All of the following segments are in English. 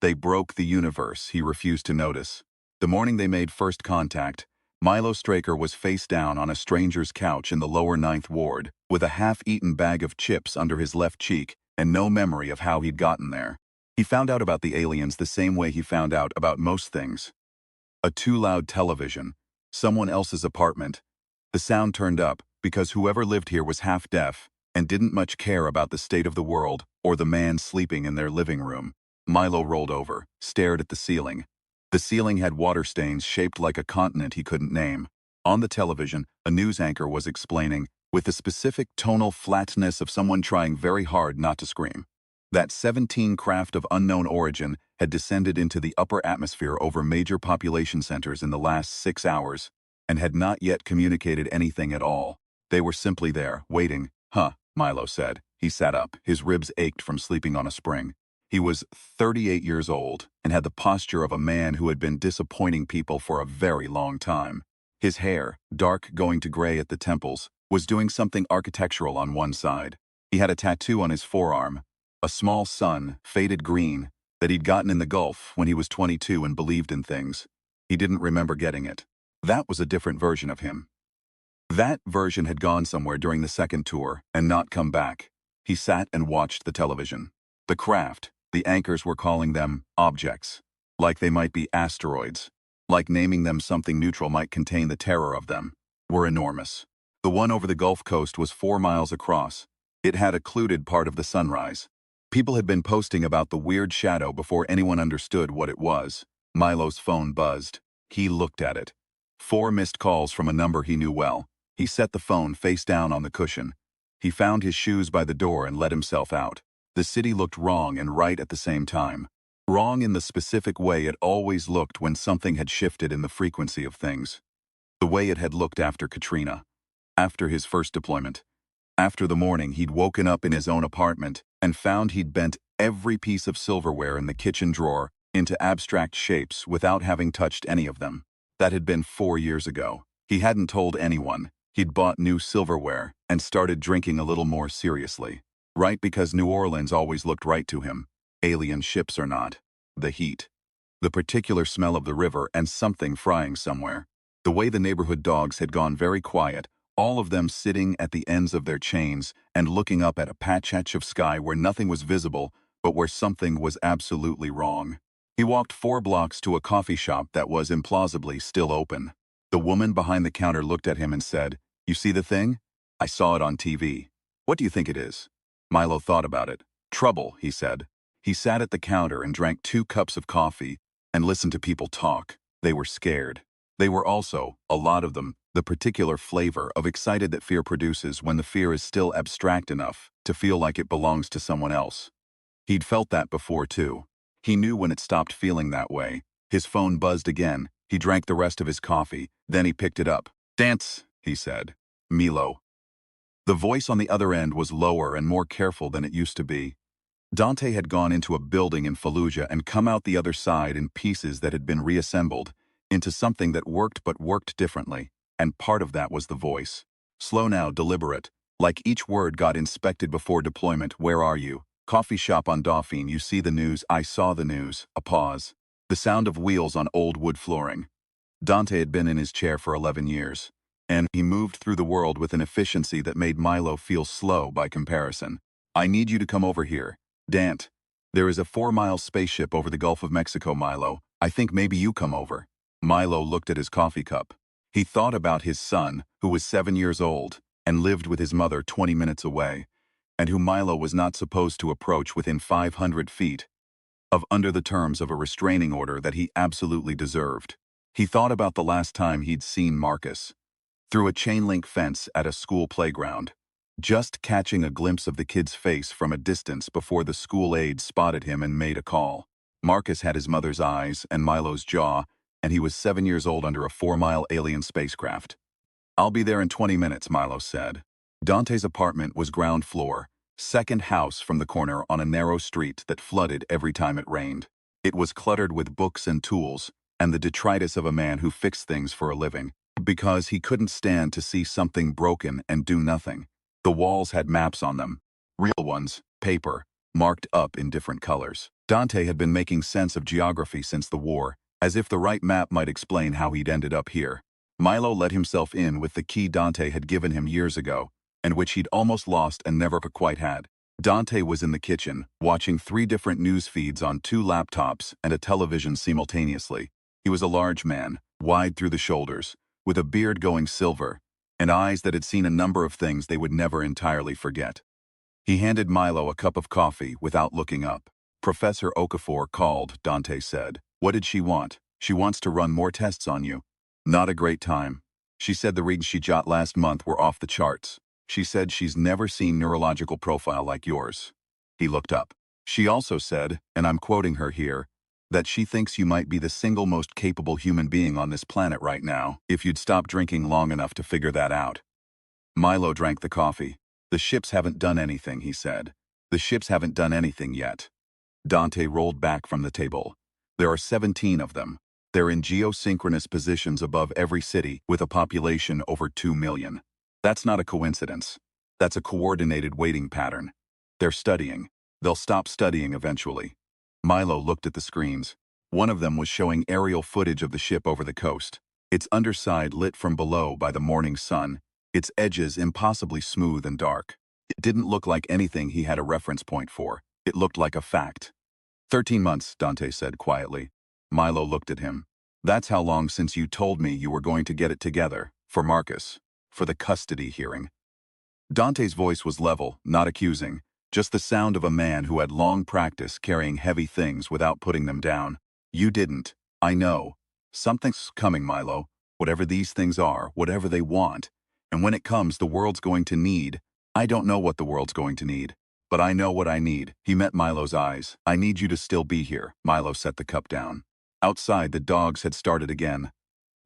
They broke the universe he refused to notice. The morning they made first contact, Milo Straker was face down on a stranger's couch in the lower Ninth Ward, with a half-eaten bag of chips under his left cheek and no memory of how he'd gotten there. He found out about the aliens the same way he found out about most things. A too-loud television. Someone else's apartment. The sound turned up because whoever lived here was half-deaf and didn't much care about the state of the world or the man sleeping in their living room. Milo rolled over, stared at the ceiling. The ceiling had water stains shaped like a continent he couldn't name. On the television, a news anchor was explaining, with the specific tonal flatness of someone trying very hard not to scream, that 17 craft of unknown origin had descended into the upper atmosphere over major population centers in the last 6 hours, and had not yet communicated anything at all. They were simply there, waiting. Huh, Milo said. He sat up. His ribs ached from sleeping on a spring. He was 38 years old and had the posture of a man who had been disappointing people for a very long time. His hair, dark going to gray at the temples, was doing something architectural on one side. He had a tattoo on his forearm, a small sun, faded green, that he'd gotten in the Gulf when he was 22 and believed in things. He didn't remember getting it. That was a different version of him. That version had gone somewhere during the second tour and not come back. He sat and watched the television. The craft, the anchors were calling them objects, like they might be asteroids, like naming them something neutral might contain the terror of them, were enormous. The one over the Gulf Coast was 4 miles across. It had occluded part of the sunrise. People had been posting about the weird shadow before anyone understood what it was. Milo's phone buzzed. He looked at it. 4 missed calls from a number he knew well. He set the phone face down on the cushion. He found his shoes by the door and let himself out. The city looked wrong and right at the same time. Wrong in the specific way it always looked when something had shifted in the frequency of things. The way it had looked after Katrina. After his first deployment. After the morning he'd woken up in his own apartment and found he'd bent every piece of silverware in the kitchen drawer into abstract shapes without having touched any of them. That had been 4 years ago. He hadn't told anyone. He'd bought new silverware and started drinking a little more seriously. Right, because New Orleans always looked right to him. Alien ships or not. The heat. The particular smell of the river and something frying somewhere. The way the neighborhood dogs had gone very quiet, all of them sitting at the ends of their chains and looking up at a patch of sky where nothing was visible, but where something was absolutely wrong. He walked 4 blocks to a coffee shop that was implausibly still open. The woman behind the counter looked at him and said, "You see the thing? I saw it on TV. What do you think it is?" Milo thought about it. "Trouble," he said. He sat at the counter and drank 2 cups of coffee and listened to people talk. They were scared. They were also, a lot of them, the particular flavor of excited that fear produces when the fear is still abstract enough to feel like it belongs to someone else. He'd felt that before too. He knew when it stopped feeling that way. His phone buzzed again. He drank the rest of his coffee. Then he picked it up. "Dance," he said. "Milo." The voice on the other end was lower and more careful than it used to be. Dante had gone into a building in Fallujah and come out the other side in pieces that had been reassembled into something that worked but worked differently, and part of that was the voice. Slow now, deliberate, like each word got inspected before deployment. "Where are you? Coffee shop on Dauphine. You see the news? I saw the news." A pause. The sound of wheels on old wood flooring. Dante had been in his chair for 11 years. And he moved through the world with an efficiency that made Milo feel slow by comparison. "I need you to come over here. Dant. There is a 4-mile spaceship over the Gulf of Mexico, Milo. I think maybe you come over." Milo looked at his coffee cup. He thought about his son, who was 7 years old, and lived with his mother 20 minutes away, and who Milo was not supposed to approach within 500 feet of under the terms of a restraining order that he absolutely deserved. He thought about the last time he'd seen Marcus. Through a chain-link fence at a school playground, just catching a glimpse of the kid's face from a distance before the school aide spotted him and made a call. Marcus had his mother's eyes and Milo's jaw, and he was 7 years old under a 4-mile alien spacecraft. "I'll be there in 20 minutes, Milo said. Dante's apartment was ground floor, second house from the corner on a narrow street that flooded every time it rained. It was cluttered with books and tools, and the detritus of a man who fixed things for a living, because he couldn't stand to see something broken and do nothing. The walls had maps on them. Real ones, paper, marked up in different colors. Dante had been making sense of geography since the war, as if the right map might explain how he'd ended up here. Milo let himself in with the key Dante had given him years ago, and which he'd almost lost and never quite had. Dante was in the kitchen, watching 3 different news feeds on 2 laptops and a television simultaneously. He was a large man, wide through the shoulders, with a beard going silver, and eyes that had seen a number of things they would never entirely forget. He handed Milo a cup of coffee without looking up. Professor Okafor called, Dante said. What did she want? She wants to run more tests on you. Not a great time. She said the reads she got last month were off the charts. She said she's never seen neurological profile like yours. He looked up. She also said, and I'm quoting her here, that she thinks you might be the single most capable human being on this planet right now, if you'd stop drinking long enough to figure that out. Milo drank the coffee. The ships haven't done anything, he said. The ships haven't done anything yet. Dante rolled back from the table. There are 17 of them. They're in geosynchronous positions above every city with a population over 2 million. That's not a coincidence. That's a coordinated waiting pattern. They're studying. They'll stop studying eventually. Milo looked at the screens. One of them was showing aerial footage of the ship over the coast. Its underside lit from below by the morning sun, its edges impossibly smooth and dark. It didn't look like anything he had a reference point for. It looked like a fact. 13 months, Dante said quietly. Milo looked at him. That's how long since you told me you were going to get it together, for Marcus, for the custody hearing. Dante's voice was level, not accusing, just the sound of a man who had long practice carrying heavy things without putting them down. You didn't. I know. Something's coming, Milo. Whatever these things are, whatever they want. And when it comes, the world's going to need. I don't know what the world's going to need. But I know what I need. He met Milo's eyes. I need you to still be here. Milo set the cup down. Outside, the dogs had started again.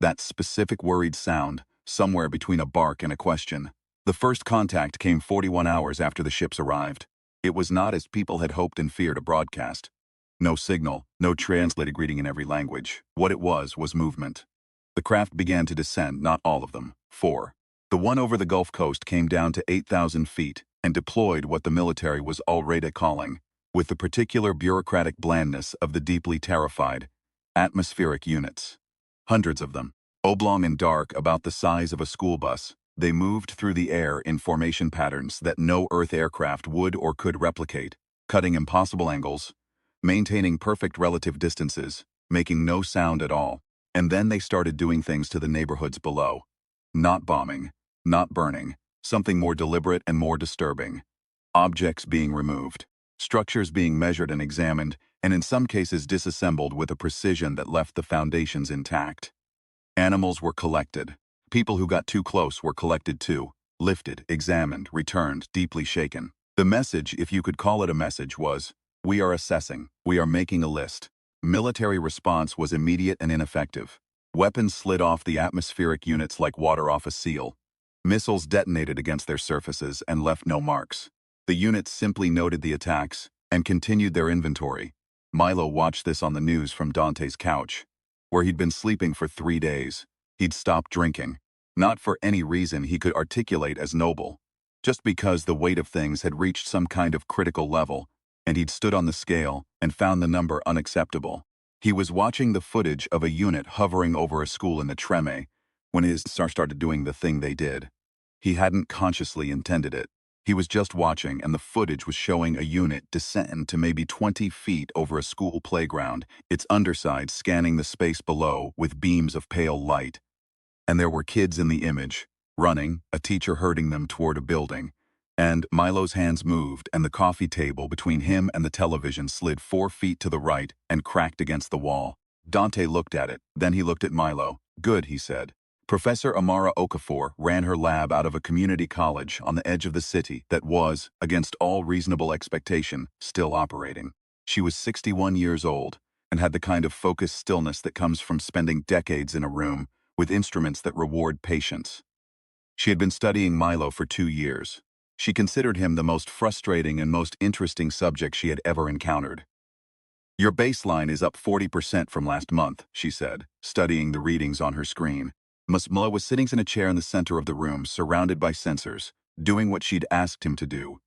That specific worried sound, somewhere between a bark and a question. The first contact came 41 hours after the ships arrived. It was not as people had hoped and feared a broadcast. No signal, no translated greeting in every language. What it was movement. The craft began to descend, not all of them. 4. The one over the Gulf Coast came down to 8,000 feet and deployed what the military was already calling, with the particular bureaucratic blandness of the deeply terrified, atmospheric units. Hundreds of them, oblong and dark about the size of a school bus, they moved through the air in formation patterns that no Earth aircraft would or could replicate, cutting impossible angles, maintaining perfect relative distances, making no sound at all. And then they started doing things to the neighborhoods below. Not bombing, not burning, something more deliberate and more disturbing. Objects being removed, structures being measured and examined, and in some cases disassembled with a precision that left the foundations intact. Animals were collected. People who got too close were collected too, lifted, examined, returned, deeply shaken. The message, if you could call it a message, was, we are assessing, we are making a list. Military response was immediate and ineffective. Weapons slid off the atmospheric units like water off a seal. Missiles detonated against their surfaces and left no marks. The units simply noted the attacks and continued their inventory. Milo watched this on the news from Dante's couch, where he'd been sleeping for 3 days. He'd stopped drinking, not for any reason he could articulate as noble, just because the weight of things had reached some kind of critical level, and he'd stood on the scale and found the number unacceptable. He was watching the footage of a unit hovering over a school in the Treme when his star started doing the thing they did. He hadn't consciously intended it. He was just watching, and the footage was showing a unit descend to maybe 20 feet over a school playground, its underside scanning the space below with beams of pale light. And there were kids in the image, running, a teacher herding them toward a building. And Milo's hands moved, and the coffee table between him and the television slid 4 feet to the right and cracked against the wall. Dante looked at it, then he looked at Milo. Good, he said. Professor Amara Okafor ran her lab out of a community college on the edge of the city that was, against all reasonable expectation, still operating. She was 61 years old and had the kind of focused stillness that comes from spending decades in a room with instruments that reward patience. She had been studying Milo for 2 years. She considered him the most frustrating and most interesting subject she had ever encountered. Your baseline is up 40% from last month, she said, studying the readings on her screen. Milo was sitting in a chair in the center of the room, surrounded by sensors, doing what she'd asked him to do.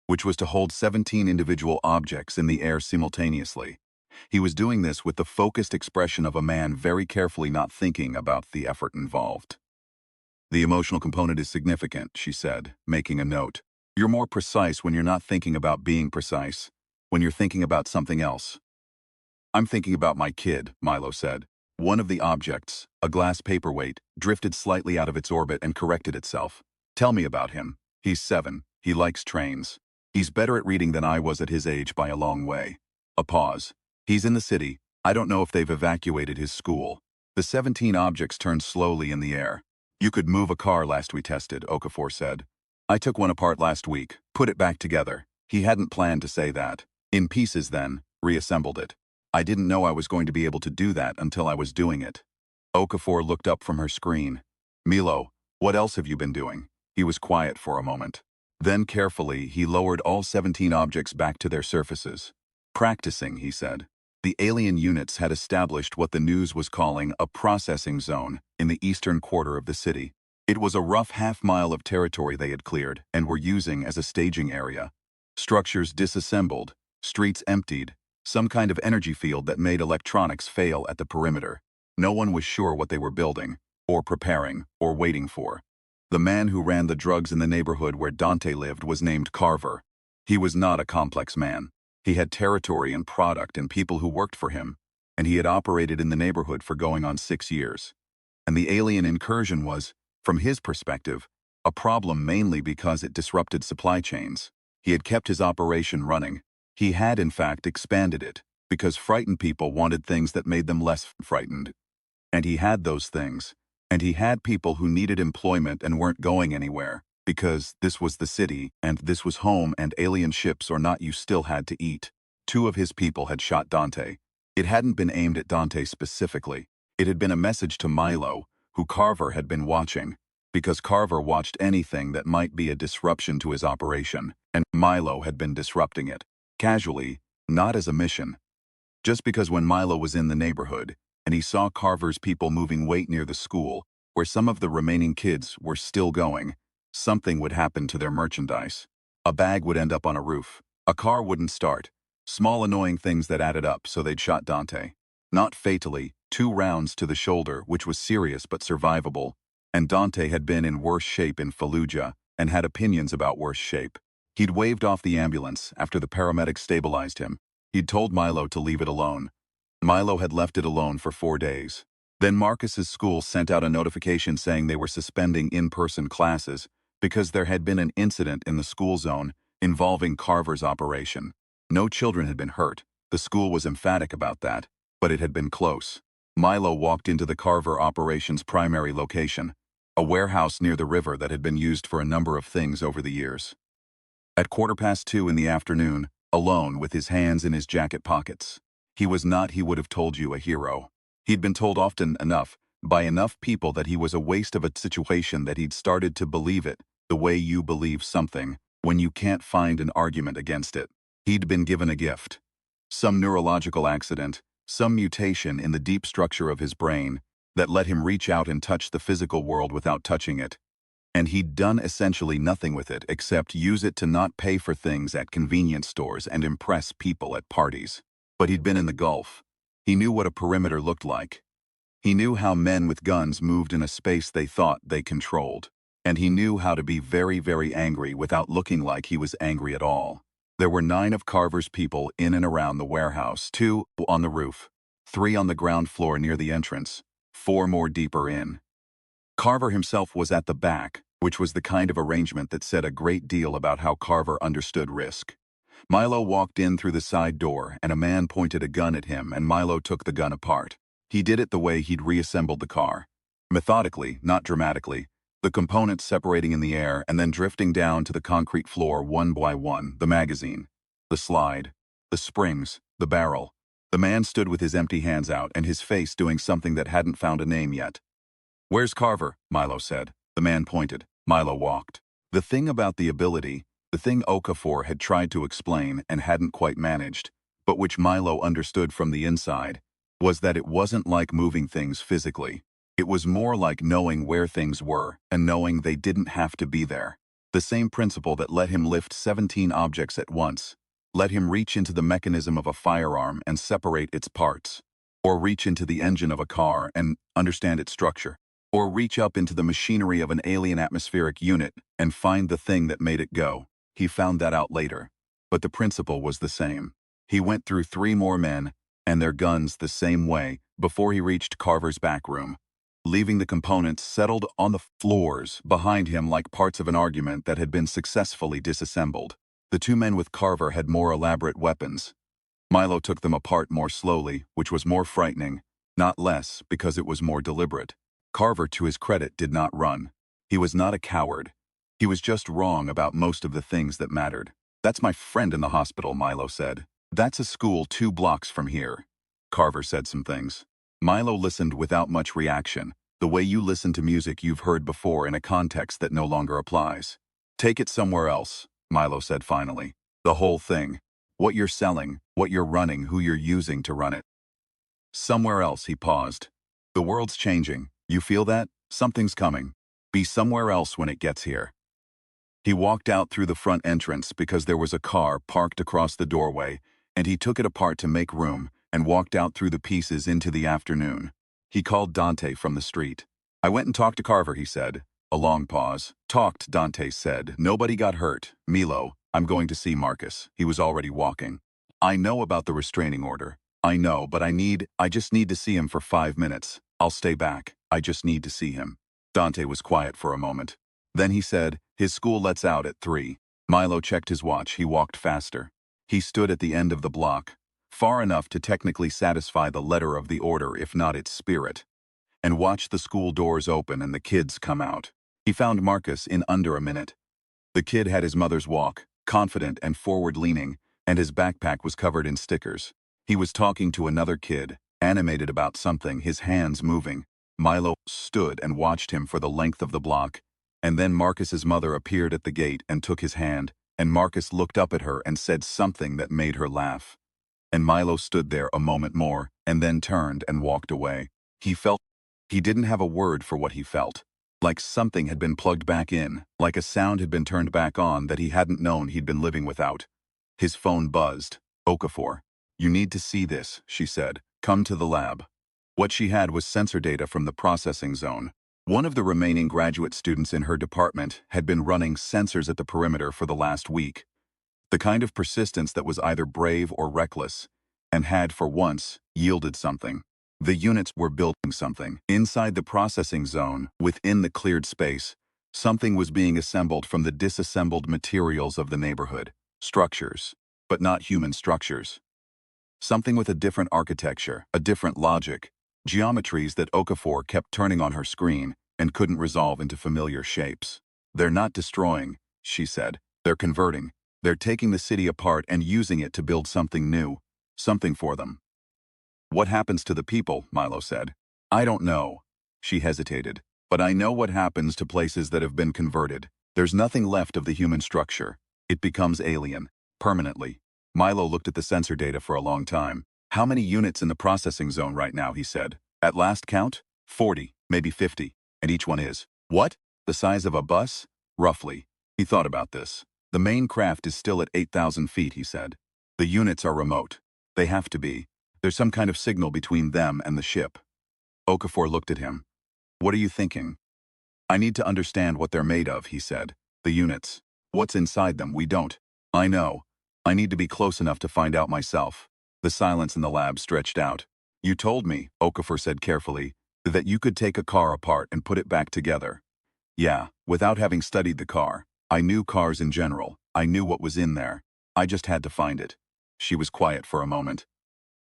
which was to hold 17 individual objects in the air simultaneously. He was doing this with the focused expression of a man very carefully not thinking about the effort involved. "The emotional component is significant," she said, making a note. "You're more precise when you're not thinking about being precise, when you're thinking about something else." "I'm thinking about my kid," Milo said. One of the objects, a glass paperweight, drifted slightly out of its orbit and corrected itself. "Tell me about him. He's 7. He likes trains. He's better at reading than I was at his age by a long way." A pause. "He's in the city. I don't know if they've evacuated his school." The 17 objects turned slowly in the air. "You could move a car last we tested," Okafor said. "I took one apart last week, put it back together." He hadn't planned to say that. "In pieces then, reassembled it. I didn't know I was going to be able to do that until I was doing it." Okafor looked up from her screen. "Milo, what else have you been doing?" He was quiet for a moment. Then carefully, he lowered all 17 objects back to their surfaces. "Practicing," he said. The alien units had established what the news was calling a processing zone in the eastern quarter of the city. It was a rough half-mile of territory they had cleared and were using as a staging area. Structures disassembled, streets emptied, some kind of energy field that made electronics fail at the perimeter. No one was sure what they were building, or preparing, or waiting for. The man who ran the drugs in the neighborhood where Dante lived was named Carver. He was not a complex man. He had territory and product and people who worked for him, and he had operated in the neighborhood for going on 6 years. And the alien incursion was, from his perspective, a problem mainly because it disrupted supply chains. He had kept his operation running. He had, in fact, expanded it, because frightened people wanted things that made them less frightened. And he had those things. And he had people who needed employment and weren't going anywhere, because this was the city, and this was home, and alien ships or not, you still had to eat. 2 of his people had shot Dante. It hadn't been aimed at Dante specifically. It had been a message to Milo, who Carver had been watching, because Carver watched anything that might be a disruption to his operation, and Milo had been disrupting it. Casually, not as a mission. Just because when Milo was in the neighborhood, and he saw Carver's people moving weight near the school, where some of the remaining kids were still going, something would happen to their merchandise. A bag would end up on a roof. A car wouldn't start. Small annoying things that added up, so they'd shot Dante. Not fatally, 2 rounds to the shoulder, which was serious but survivable, and Dante had been in worse shape in Fallujah and had opinions about worse shape. He'd waved off the ambulance after the paramedics stabilized him. He'd told Milo to leave it alone. Milo had left it alone for 4 days. Then Marcus's school sent out a notification saying they were suspending in-person classes because there had been an incident in the school zone involving Carver's operation. No children had been hurt. The school was emphatic about that, but it had been close. Milo walked into the Carver operation's primary location, a warehouse near the river that had been used for a number of things over the years. At 2:15 in the afternoon, alone with his hands in his jacket pockets. He was not, he would have told you, a hero. He'd been told often enough, by enough people, that he was a waste of a situation that he'd started to believe it, the way you believe something, when you can't find an argument against it. He'd been given a gift. Some neurological accident, some mutation in the deep structure of his brain, that let him reach out and touch the physical world without touching it. And he'd done essentially nothing with it except use it to not pay for things at convenience stores and impress people at parties. But he'd been in the Gulf. He knew what a perimeter looked like. He knew how men with guns moved in a space they thought they controlled. And he knew how to be very, very angry without looking like he was angry at all. There were 9 of Carver's people in and around the warehouse, 2 on the roof, 3 on the ground floor near the entrance, 4 more deeper in. Carver himself was at the back, which was the kind of arrangement that said a great deal about how Carver understood risk. Milo walked in through the side door, and a man pointed a gun at him, and Milo took the gun apart. He did it the way he'd reassembled the car. Methodically, not dramatically, the components separating in the air and then drifting down to the concrete floor one by one, the magazine, the slide, the springs, the barrel. The man stood with his empty hands out and his face doing something that hadn't found a name yet. "Where's Carver?" Milo said. The man pointed. Milo walked. The thing about the ability, the thing Okafor had tried to explain and hadn't quite managed, but which Milo understood from the inside, was that it wasn't like moving things physically. It was more like knowing where things were and knowing they didn't have to be there. The same principle that let him lift 17 objects at once, let him reach into the mechanism of a firearm and separate its parts, or reach into the engine of a car and understand its structure, or reach up into the machinery of an alien atmospheric unit and find the thing that made it go. He found that out later, but the principle was the same. He went through 3 more men and their guns the same way before he reached Carver's back room, leaving the components settled on the floors behind him like parts of an argument that had been successfully disassembled. The 2 men with Carver had more elaborate weapons. Milo took them apart more slowly, which was more frightening, not less because it was more deliberate. Carver, to his credit, did not run. He was not a coward. He was just wrong about most of the things that mattered. "That's my friend in the hospital," Milo said. "That's a school 2 blocks from here." Carver said some things. Milo listened without much reaction, the way you listen to music you've heard before in a context that no longer applies. "Take it somewhere else," Milo said finally. "The whole thing. What you're selling, what you're running, who you're using to run it." "Somewhere else," he paused. "The world's changing. You feel that? Something's coming. Be somewhere else when it gets here." He walked out through the front entrance because there was a car parked across the doorway, and he took it apart to make room and walked out through the pieces into the afternoon. He called Dante from the street. "I went and talked to Carver," he said. A long pause. "Talked," Dante said. "Nobody got hurt. Milo, I'm going to see Marcus." He was already walking. "I know about the restraining order. I know, but I just need to see him for 5 minutes. I'll stay back. I just need to see him." Dante was quiet for a moment. Then he said, "His school lets out at 3. Milo checked his watch. He walked faster. He stood at the end of the block, far enough to technically satisfy the letter of the order if not its spirit, and watched the school doors open and the kids come out. He found Marcus in under a minute. The kid had his mother's walk, confident and forward-leaning, and his backpack was covered in stickers. He was talking to another kid, animated about something, his hands moving. Milo stood and watched him for the length of the block, and then Marcus's mother appeared at the gate and took his hand, and Marcus looked up at her and said something that made her laugh. And Milo stood there a moment more, and then turned and walked away. He didn't have a word for what he felt. Like something had been plugged back in, like a sound had been turned back on that he hadn't known he'd been living without. His phone buzzed. Okafor. "You need to see this," she said. "Come to the lab." What she had was sensor data from the processing zone. One of the remaining graduate students in her department had been running sensors at the perimeter for the last week. The kind of persistence that was either brave or reckless, and had, for once, yielded something. The units were building something. Inside the processing zone, within the cleared space, something was being assembled from the disassembled materials of the neighborhood. Structures, but not human structures. Something with a different architecture, a different logic. Geometries that Okafor kept turning on her screen and couldn't resolve into familiar shapes. "They're not destroying," she said. "They're converting. They're taking the city apart and using it to build something new. Something for them." "What happens to the people?" Milo said. "I don't know." She hesitated. "But I know what happens to places that have been converted. There's nothing left of the human structure. It becomes alien. Permanently." Milo looked at the sensor data for a long time. "How many units in the processing zone right now?" he said. "At last count? 40, maybe 50. And each one is, what? The size of a bus? Roughly." He thought about this. "The main craft is still at 8,000 feet, he said. "The units are remote. They have to be. There's some kind of signal between them and the ship." Okafor looked at him. "What are you thinking?" "I need to understand what they're made of," he said. "The units. What's inside them, we don't." "I know. I need to be close enough to find out myself." The silence in the lab stretched out. "You told me," Okafor said carefully, "that you could take a car apart and put it back together." "Yeah, without having studied the car. I knew cars in general. I knew what was in there. I just had to find it." She was quiet for a moment.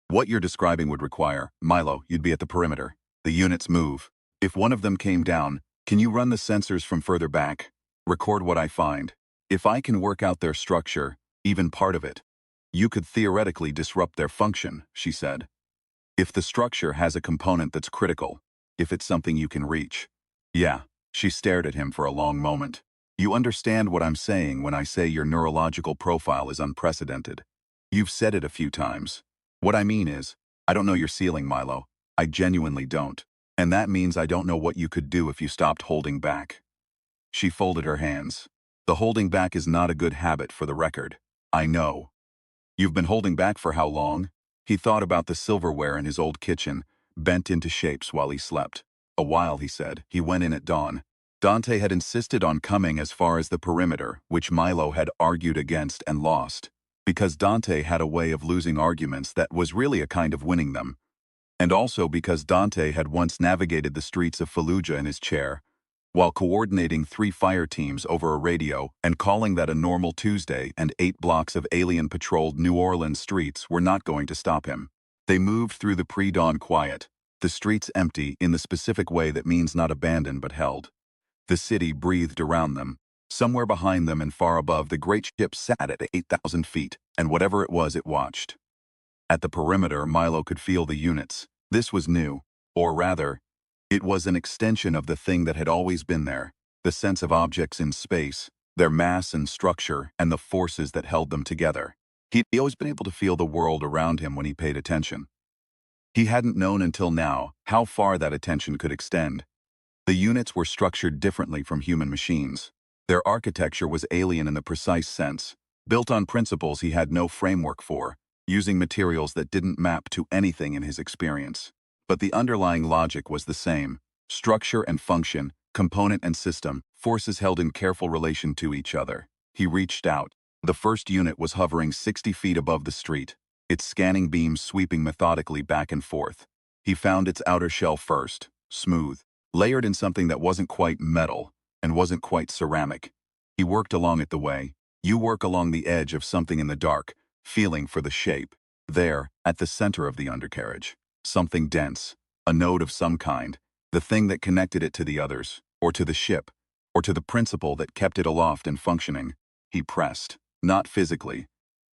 "What you're describing would require, Milo, you'd be at the perimeter. The units move. If one of them came down, can you run the sensors from further back? Record what I find. If I can work out their structure, even part of it, you could theoretically disrupt their function," she said. "If the structure has a component that's critical, if it's something you can reach." "Yeah." She stared at him for a long moment. "You understand what I'm saying when I say your neurological profile is unprecedented. You've said it a few times. What I mean is, I don't know your ceiling, Milo. I genuinely don't. And that means I don't know what you could do if you stopped holding back." She folded her hands. The holding back is not a good habit for the record. I know. You've been holding back for how long? He thought about the silverware in his old kitchen, bent into shapes while he slept. A while, he said. He went in at dawn. Dante had insisted on coming as far as the perimeter, which Milo had argued against and lost. Because Dante had a way of losing arguments that was really a kind of winning them. And also because Dante had once navigated the streets of Fallujah in his chair, while coordinating 3 fire teams over a radio and calling that a normal Tuesday, and 8 blocks of alien-patrolled New Orleans streets were not going to stop him. They moved through the pre-dawn quiet, the streets empty in the specific way that means not abandoned but held. The city breathed around them. Somewhere behind them and far above, the great ship sat at 8,000 feet, and whatever it was, it watched. At the perimeter, Milo could feel the units. This was new, or rather, it was an extension of the thing that had always been there, the sense of objects in space, their mass and structure, and the forces that held them together. He'd always been able to feel the world around him when he paid attention. He hadn't known until now how far that attention could extend. The units were structured differently from human machines. Their architecture was alien in the precise sense, built on principles he had no framework for, using materials that didn't map to anything in his experience. But the underlying logic was the same. Structure and function, component and system, forces held in careful relation to each other. He reached out. The first unit was hovering 60 feet above the street, its scanning beams sweeping methodically back and forth. He found its outer shell first, smooth, layered in something that wasn't quite metal and wasn't quite ceramic. He worked along it the way you work along the edge of something in the dark, feeling for the shape. There, at the center of the undercarriage, something dense, a node of some kind, the thing that connected it to the others, or to the ship, or to the principle that kept it aloft and functioning. He pressed, not physically,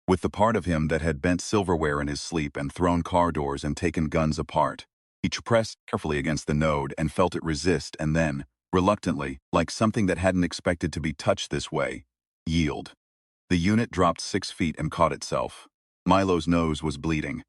with the part of him that had bent silverware in his sleep and thrown car doors and taken guns apart. He pressed carefully against the node and felt it resist and then, reluctantly, like something that hadn't expected to be touched this way, yield. The unit dropped 6 feet and caught itself. Milo's nose was bleeding.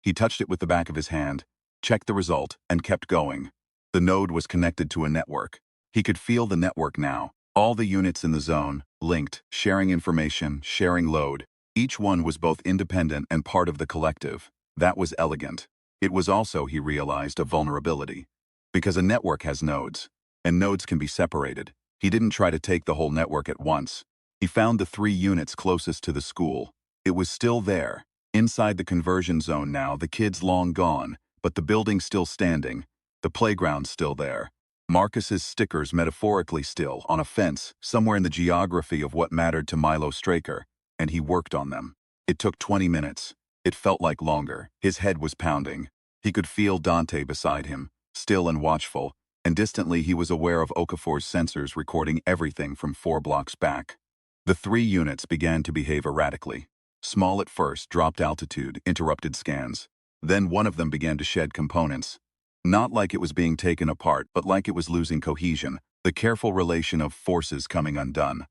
He touched it with the back of his hand, checked the result, and kept going. The node was connected to a network. He could feel the network now. All the units in the zone, linked, sharing information, sharing load. Each one was both independent and part of the collective. That was elegant. It was also, he realized, a vulnerability. Because a network has nodes, and nodes can be separated. He didn't try to take the whole network at once. He found the 3 units closest to the school. It was still there, inside the conversion zone now, the kids long gone, but the building still standing, the playground still there. Marcus's stickers metaphorically still on a fence, somewhere in the geography of what mattered to Milo Straker, and he worked on them. It took 20 minutes. It felt like longer. His head was pounding. He could feel Dante beside him, still and watchful, and distantly he was aware of Okafor's sensors recording everything from 4 blocks back. The 3 units began to behave erratically. Small at first, dropped altitude, interrupted scans. Then one of them began to shed components. Not like it was being taken apart, but like it was losing cohesion, the careful relation of forces coming undone.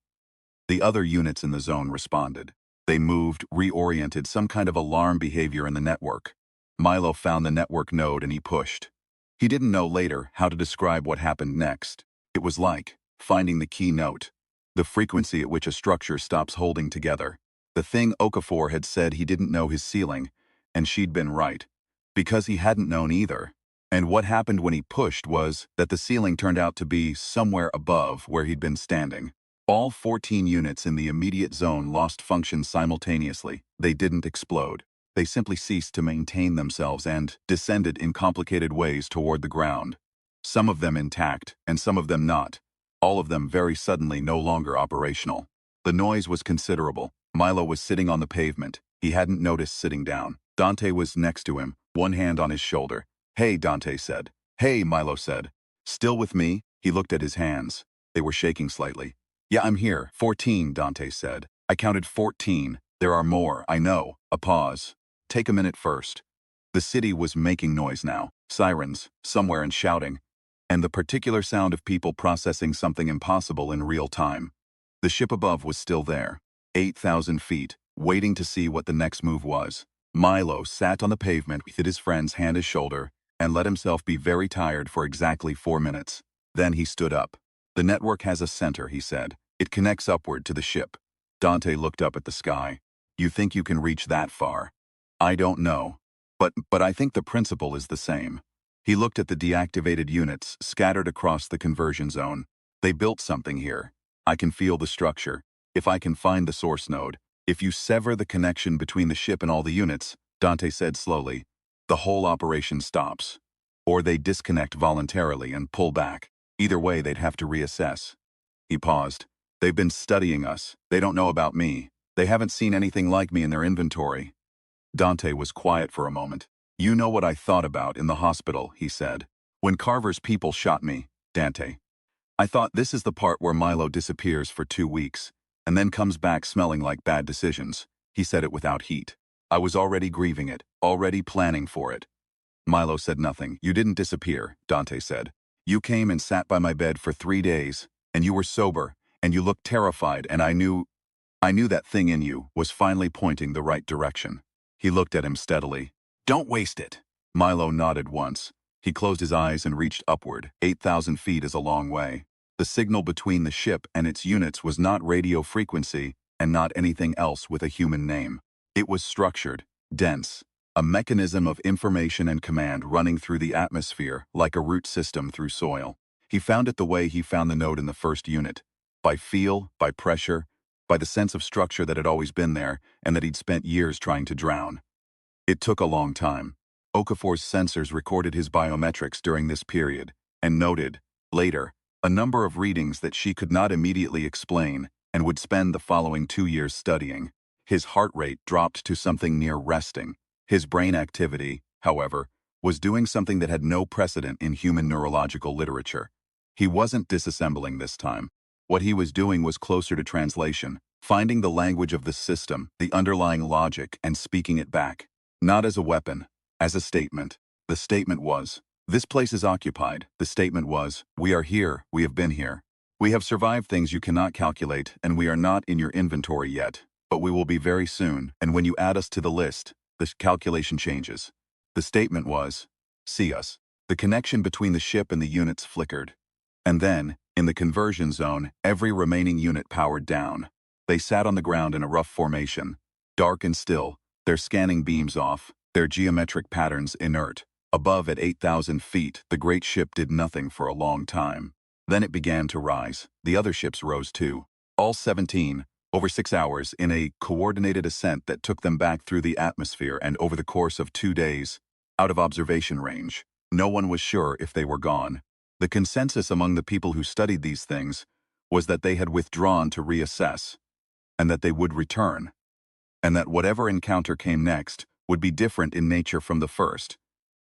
The other units in the zone responded. They moved, reoriented, some kind of alarm behavior in the network. Milo found the network node and he pushed. He didn't know later how to describe what happened next. It was like finding the key note, the frequency at which a structure stops holding together. The thing Okafor had said he didn't know his ceiling, and she'd been right, because he hadn't known either. And what happened when he pushed was that the ceiling turned out to be somewhere above where he'd been standing. All 14 units in the immediate zone lost function simultaneously. They didn't explode. They simply ceased to maintain themselves and descended in complicated ways toward the ground. Some of them intact, and some of them not. All of them very suddenly no longer operational. The noise was considerable. Milo was sitting on the pavement. He hadn't noticed sitting down. Dante was next to him, one hand on his shoulder. "Hey," Dante said. "Hey," Milo said. "Still with me?" He looked at his hands. They were shaking slightly. "Yeah, I'm here." 14, Dante said. "I counted 14. There are more, I know." A pause. "Take a minute first." The city was making noise now. Sirens, somewhere, and shouting. And the particular sound of people processing something impossible in real time. The ship above was still there. 8,000 feet, waiting to see what the next move was. Milo sat on the pavement with his friend's hand his shoulder and let himself be very tired for exactly 4 minutes. Then he stood up. "The network has a center," he said. It connects upward to the ship. Dante looked up at the sky. You think you can reach that far? I don't know. But I think the principle is the same. He looked at the deactivated units scattered across the conversion zone. They built something here. I can feel the structure. If I can find the source node, if you sever the connection between the ship and all the units, Dante said slowly, the whole operation stops. Or they disconnect voluntarily and pull back. Either way, they'd have to reassess. He paused. They've been studying us. They don't know about me. They haven't seen anything like me in their inventory. Dante was quiet for a moment. You know what I thought about in the hospital, he said. When Carver's people shot me, Dante. I thought this is the part where Milo disappears for 2 weeks, and then comes back smelling like bad decisions. He said it without heat. I was already grieving it, already planning for it. Milo said nothing. You didn't disappear, Dante said. You came and sat by my bed for 3 days, and you were sober, and you looked terrified, and I knew that thing in you was finally pointing the right direction. He looked at him steadily. Don't waste it. Milo nodded once. He closed his eyes and reached upward. 8,000 feet is a long way. The signal between the ship and its units was not radio frequency and not anything else with a human name. It was structured, dense, a mechanism of information and command running through the atmosphere like a root system through soil. He found it the way he found the node in the first unit. By feel, by pressure, by the sense of structure that had always been there and that he'd spent years trying to drown. It took a long time. Okafor's sensors recorded his biometrics during this period and noted, later, a number of readings that she could not immediately explain and would spend the following 2 years studying. His heart rate dropped to something near resting. His brain activity, however, was doing something that had no precedent in human neurological literature. He wasn't disassembling this time. What he was doing was closer to translation, finding the language of the system, the underlying logic, and speaking it back. Not as a weapon, as a statement. The statement was, this place is occupied. The statement was, we are here, we have been here. We have survived things you cannot calculate, and we are not in your inventory yet, but we will be very soon, and when you add us to the list, the calculation changes. The statement was, see us. The connection between the ship and the units flickered. And then, in the conversion zone, every remaining unit powered down. They sat on the ground in a rough formation, dark and still, their scanning beams off, their geometric patterns inert. Above at 8,000 feet, the great ship did nothing for a long time. Then it began to rise. The other ships rose too. All 17, over 6 hours, in a coordinated ascent that took them back through the atmosphere and over the course of 2 days, out of observation range. No one was sure if they were gone. The consensus among the people who studied these things was that they had withdrawn to reassess, and that they would return, and that whatever encounter came next would be different in nature from the first,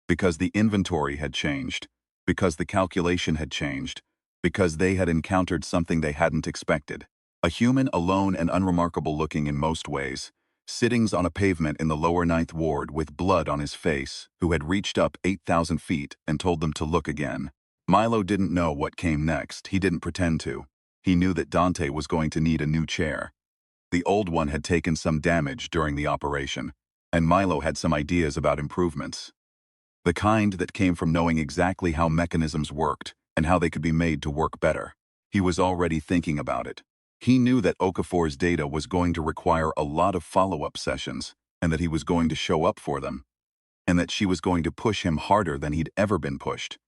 because the inventory had changed, because the calculation had changed, because they had encountered something they hadn't expected. A human alone and unremarkable looking in most ways, sittings on a pavement in the lower 9th ward with blood on his face, who had reached up 8,000 feet and told them to look again. Milo didn't know what came next. He didn't pretend to. He knew that Dante was going to need a new chair. The old one had taken some damage during the operation, and Milo had some ideas about improvements. The kind that came from knowing exactly how mechanisms worked and how they could be made to work better. He was already thinking about it. He knew that Okafor's data was going to require a lot of follow-up sessions, and that he was going to show up for them, and that she was going to push him harder than he'd ever been pushed,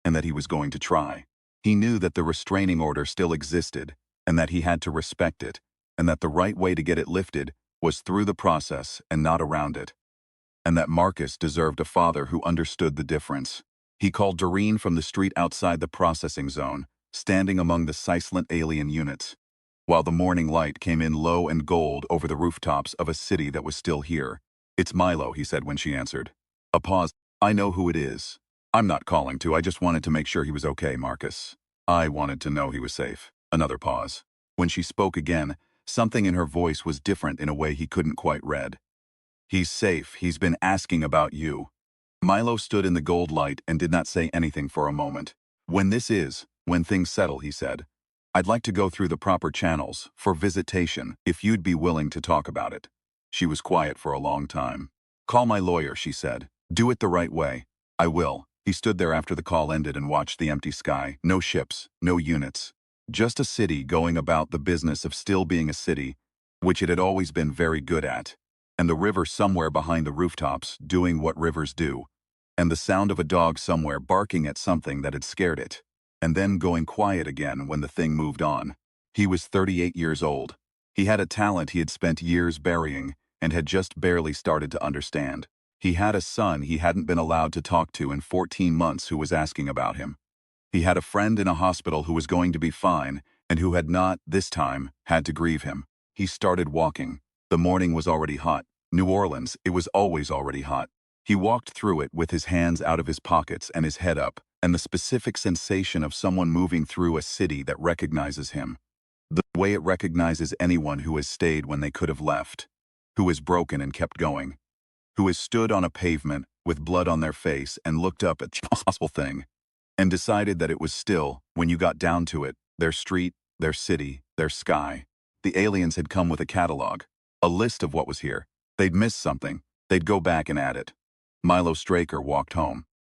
and that he was going to try. He knew that the restraining order still existed, and that he had to respect it, and that the right way to get it lifted was through the process and not around it, and that Marcus deserved a father who understood the difference. He called Doreen from the street outside the processing zone, standing among the sibilant alien units, while the morning light came in low and gold over the rooftops of a city that was still here. It's Milo, he said when she answered. A pause. I know who it is. I'm not calling to, I just wanted to make sure he was okay, Marcus. I wanted to know he was safe. Another pause. When she spoke again, something in her voice was different in a way he couldn't quite read. He's safe. He's been asking about you. Milo stood in the gold light and did not say anything for a moment. When things settle, he said, I'd like to go through the proper channels for visitation if you'd be willing to talk about it. She was quiet for a long time. Call my lawyer, she said. Do it the right way. I will. He stood there after the call ended and watched the empty sky. No ships, no units. Just a city going about the business of still being a city, which it had always been very good at. And the river somewhere behind the rooftops doing what rivers do. And the sound of a dog somewhere barking at something that had scared it. And then going quiet again when the thing moved on. He was 38 years old. He had a talent he had spent years burying and had just barely started to understand. He had a son he hadn't been allowed to talk to in 14 months who was asking about him. He had a friend in a hospital who was going to be fine and who had not, this time, had to grieve him. He started walking. The morning was already hot. New Orleans, it was always already hot. He walked through it with his hands out of his pockets and his head up, and the specific sensation of someone moving through a city that recognizes him. The way it recognizes anyone who has stayed when they could have left, who has broken and kept going, who has stood on a pavement with blood on their face and looked up at the possible thing, and decided that it was still, when you got down to it, their street, their city, their sky. The aliens had come with a catalog, a list of what was here. They'd missed something. They'd go back and add it. Milo Straker walked home.